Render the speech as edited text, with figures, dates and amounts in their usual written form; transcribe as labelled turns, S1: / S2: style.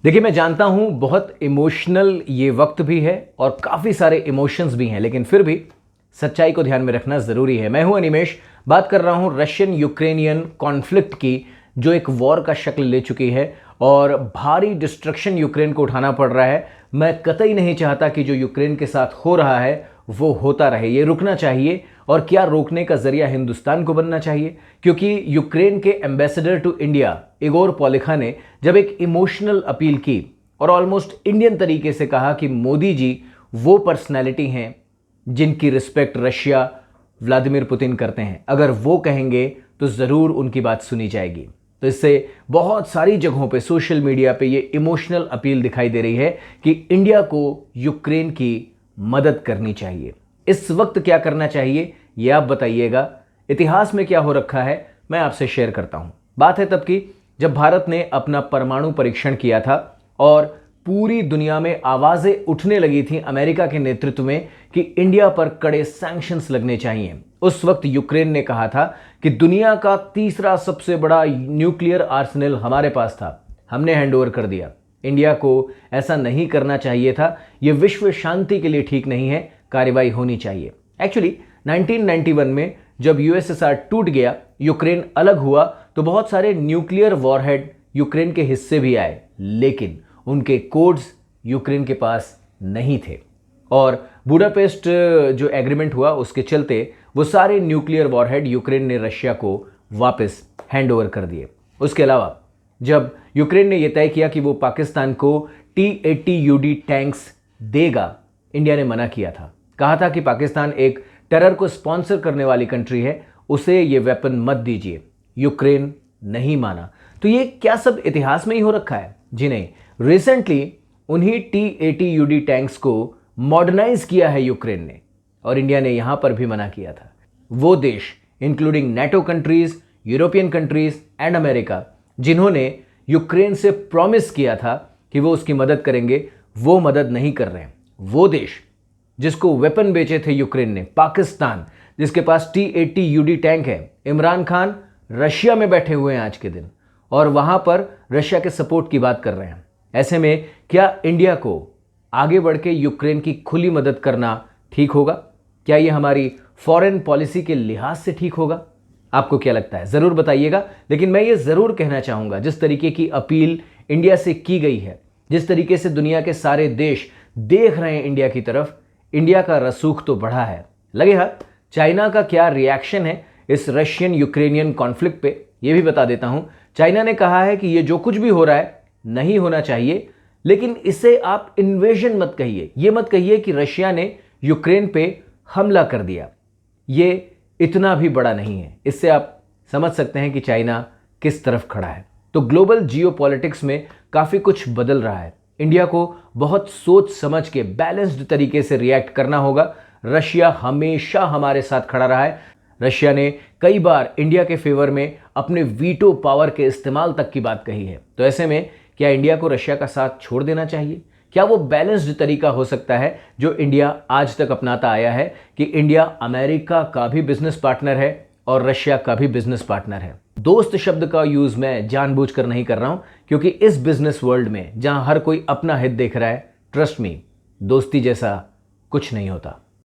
S1: देखिए, मैं जानता हूं बहुत इमोशनल ये वक्त भी है और काफ़ी सारे इमोशंस भी हैं, लेकिन फिर भी सच्चाई को ध्यान में रखना ज़रूरी है। मैं हूं अनिमेश, बात कर रहा हूं रशियन यूक्रेनियन कॉन्फ्लिक्ट की, जो एक वॉर का शक्ल ले चुकी है और भारी डिस्ट्रक्शन यूक्रेन को उठाना पड़ रहा है। मैं कतई नहीं चाहता कि जो यूक्रेन के साथ हो रहा है वो होता रहे, ये रुकना चाहिए। और क्या रोकने का जरिया हिंदुस्तान को बनना चाहिए, क्योंकि यूक्रेन के एम्बेसडर टू इंडिया इगोर पॉलिखा ने जब एक इमोशनल अपील की और ऑलमोस्ट इंडियन तरीके से कहा कि मोदी जी वो पर्सनैलिटी हैं जिनकी रिस्पेक्ट रशिया व्लादिमीर पुतिन करते हैं, अगर वो कहेंगे तो ज़रूर उनकी बात सुनी जाएगी। तो इससे बहुत सारी जगहों पे सोशल मीडिया पे ये इमोशनल अपील दिखाई दे रही है कि इंडिया को यूक्रेन की मदद करनी चाहिए। इस वक्त क्या करना चाहिए ये आप बताइएगा। इतिहास में क्या हो रखा है मैं आपसे शेयर करता हूं। बात है तब की जब भारत ने अपना परमाणु परीक्षण किया था और पूरी दुनिया में आवाजें उठने लगी थी अमेरिका के नेतृत्व में कि इंडिया पर कड़े सैंक्शंस लगने चाहिए। उस वक्त यूक्रेन ने कहा था कि दुनिया का तीसरा सबसे बड़ा न्यूक्लियर आर्सेनल हमारे पास था, हमने हैंडओवर कर दिया। इंडिया को ऐसा नहीं करना चाहिए था, यह विश्व शांति के लिए ठीक नहीं है, कार्रवाई होनी चाहिए। एक्चुअली 1991 में जब यूएसएसआर टूट गया, यूक्रेन अलग हुआ, तो बहुत सारे न्यूक्लियर वॉरहेड यूक्रेन के हिस्से भी आए, लेकिन उनके कोड्स यूक्रेन के पास नहीं थे। और बुडापेस्ट जो एग्रीमेंट हुआ उसके चलते वो सारे न्यूक्लियर वॉरहेड यूक्रेन ने रशिया को वापस हैंडओवर कर दिए। उसके अलावा जब यूक्रेन ने यह तय किया कि वो पाकिस्तान को T-80UD टैंक्स देगा, इंडिया ने मना किया था, कहा था कि पाकिस्तान एक टेरर को स्पॉन्सर करने वाली कंट्री है, उसे ये वेपन मत दीजिए। यूक्रेन नहीं माना। तो ये क्या सब इतिहास में ही हो रखा है? जी नहीं, रिसेंटली उन्हीं T-80UD टैंक्स को मॉडर्नाइज किया है यूक्रेन ने, और इंडिया ने यहां पर भी मना किया था। वो देश including NATO countries, European countries and America, जिन्होंने यूक्रेन से प्रॉमिस किया था कि वो उसकी मदद करेंगे, वो मदद नहीं कर रहे हैं। वो देश जिसको वेपन बेचे थे यूक्रेन ने, पाकिस्तान, जिसके पास T-80UD टैंक है, इमरान खान रशिया में बैठे हुए हैं आज के दिन और वहां पर रशिया के सपोर्ट की बात कर रहे हैं। ऐसे में क्या इंडिया को आगे बढ़ के यूक्रेन की खुली मदद करना ठीक होगा? क्या यह हमारी फॉरेन पॉलिसी के लिहाज से ठीक होगा? आपको क्या लगता है ज़रूर बताइएगा। लेकिन मैं ये ज़रूर कहना चाहूँगा, जिस तरीके की अपील इंडिया से की गई है, जिस तरीके से दुनिया के सारे देश देख रहे हैं इंडिया की तरफ, इंडिया का रसूख तो बढ़ा है। लगे हाथ चाइना का क्या रिएक्शन है इस रशियन यूक्रेनियन कॉन्फ्लिक्ट पे, ये भी बता देता हूँ। चाइना ने कहा है कि ये जो कुछ भी हो रहा है नहीं होना चाहिए, लेकिन इसे आप इन्वेजन मत कहिए। ये मत कहिए कि रशिया ने यूक्रेन पे हमला कर दिया, ये इतना भी बड़ा नहीं है। इससे आप समझ सकते हैं कि चाइना किस तरफ खड़ा है। तो ग्लोबल जियोपॉलिटिक्स में काफ़ी कुछ बदल रहा है। इंडिया को बहुत सोच समझ के बैलेंस्ड तरीके से रिएक्ट करना होगा। रशिया हमेशा हमारे साथ खड़ा रहा है। रशिया ने कई बार इंडिया के फेवर में अपने वीटो पावर के इस्तेमाल तक की बात कही है। तो ऐसे में क्या इंडिया को रशिया का साथ छोड़ देना चाहिए? क्या वो बैलेंस्ड तरीका हो सकता है जो इंडिया आज तक अपनाता आया है कि इंडिया अमेरिका का भी बिजनेस पार्टनर है और रशिया का भी बिजनेस पार्टनर है? दोस्त शब्द का यूज मैं जानबूझकर नहीं कर रहा हूं, क्योंकि इस बिजनेस वर्ल्ड में जहां हर कोई अपना हित देख रहा है, ट्रस्ट मी, दोस्ती जैसा कुछ नहीं होता।